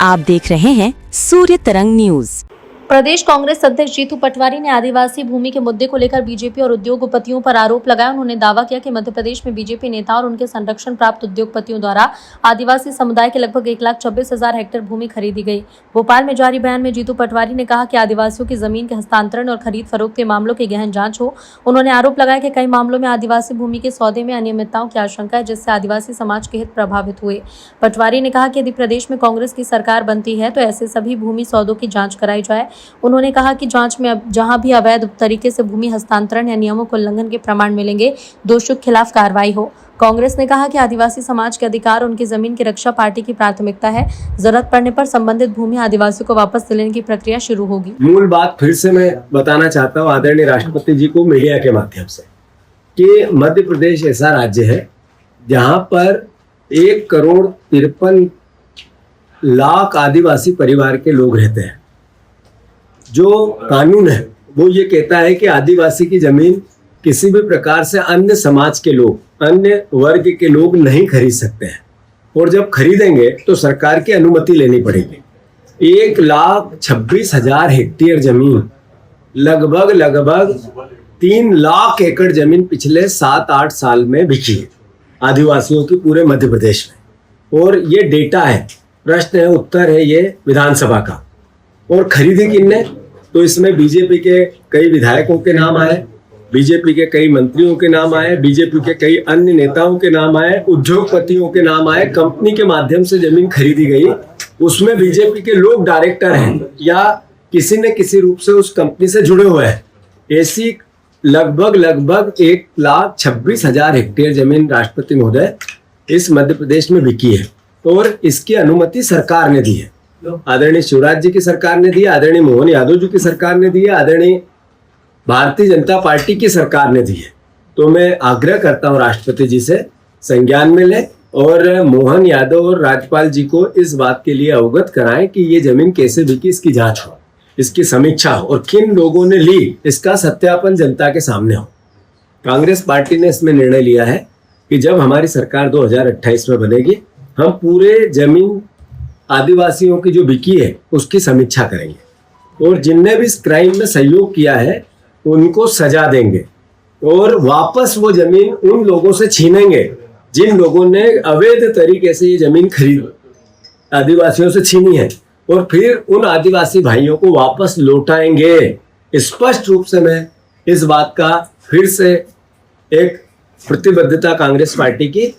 आप देख रहे हैं सूर्य तरंग न्यूज। प्रदेश कांग्रेस अध्यक्ष जीतू पटवारी ने आदिवासी भूमि के मुद्दे को लेकर बीजेपी और उद्योगपतियों पर आरोप लगाया। उन्होंने दावा किया कि मध्य प्रदेश में बीजेपी नेता और उनके संरक्षण प्राप्त उद्योगपतियों द्वारा आदिवासी समुदाय के लगभग 1,26,000 हेक्टेयर भूमि खरीदी गई। भोपाल में जारी बयान में जीतू पटवारी ने कहा कि आदिवासियों की जमीन के हस्तांतरण और खरीद फरोख्त के मामलों की गहन जांच हो। उन्होंने आरोप लगाया कि कई मामलों में आदिवासी भूमि के सौदे में अनियमितताओं की आशंका है, जिससे आदिवासी समाज के हित प्रभावित हुए। पटवारी ने कहा कि यदि प्रदेश में कांग्रेस की सरकार बनती है तो ऐसे सभी भूमि सौदों की जांच कराई जाए। उन्होंने कहा कि जांच में जहां भी अवैध तरीके से भूमि हस्तांतरण या नियमों को उल्लंघन के प्रमाण मिलेंगे, दोषियों के खिलाफ कार्रवाई हो। कांग्रेस ने कहा कि आदिवासी समाज के अधिकार और उनकी जमीन की रक्षा पार्टी की प्राथमिकता है। जरूरत पड़ने पर संबंधित भूमि आदिवासियों को वापस दिलाने की प्रक्रिया शुरू होगी। मूल बात फिर से मैं बताना चाहता हूँ आदरणीय राष्ट्रपति जी को मीडिया के माध्यम से कि मध्य प्रदेश ऐसा राज्य है जहां पर 1,53,00,000 आदिवासी परिवार के लोग रहते हैं। जो कानून है वो ये कहता है कि आदिवासी की जमीन किसी भी प्रकार से अन्य समाज के लोग, अन्य वर्ग के लोग नहीं खरीद सकते हैं, और जब खरीदेंगे तो सरकार की अनुमति लेनी पड़ेगी। 1,26,000 हेक्टेयर जमीन, लगभग 3 लाख एकड़ जमीन पिछले 7-8 साल में बिकी है आदिवासियों की पूरे मध्य प्रदेश में। और ये डेटा है, प्रश्न है, उत्तर है ये विधानसभा का। और खरीदी किसने? तो इसमें बीजेपी के कई विधायकों के नाम आए, बीजेपी के कई मंत्रियों के नाम आए, बीजेपी के कई अन्य नेताओं के नाम आए, उद्योगपतियों के नाम आए। कंपनी के माध्यम से जमीन खरीदी गई, उसमें बीजेपी के लोग डायरेक्टर हैं या किसी न किसी रूप से उस कंपनी से जुड़े हुए हैं। ऐसी लगभग 1,26,000 हेक्टेयर जमीन राष्ट्रपति महोदय इस मध्य प्रदेश में बिकी है, और इसकी अनुमति सरकार ने दी है। आदरणीय शिवराज जी की सरकार ने दी, आदरणीय मोहन यादव जी की सरकार ने दी है, आदरणीय भारतीय जनता पार्टी की सरकार ने दी है। तो मैं आग्रह करता हूं राष्ट्रपति जी से संज्ञान में लें और मोहन यादव और राज्यपाल जी को इस बात के लिए अवगत कराएं कि ये जमीन कैसे बिकी, इसकी जांच हो, इसकी समीक्षा हो, और किन लोगों ने ली इसका सत्यापन जनता के सामने हो। कांग्रेस पार्टी ने इसमें निर्णय लिया है कि जब हमारी सरकार 2028 में बनेगी, हम पूरे जमीन आदिवासियों की जो बिकी है उसकी समीक्षा करेंगे, और जिनने भी इस क्राइम में सहयोग किया है उनको सजा देंगे, और वापस वो जमीन उन लोगों से छीनेंगे जिन लोगों ने अवैध तरीके से ये जमीन खरीद आदिवासियों से छीनी है, और फिर उन आदिवासी भाइयों को वापस लौटाएंगे। स्पष्ट रूप से मैं इस बात का फिर से एक प्रतिबद्धता कांग्रेस पार्टी की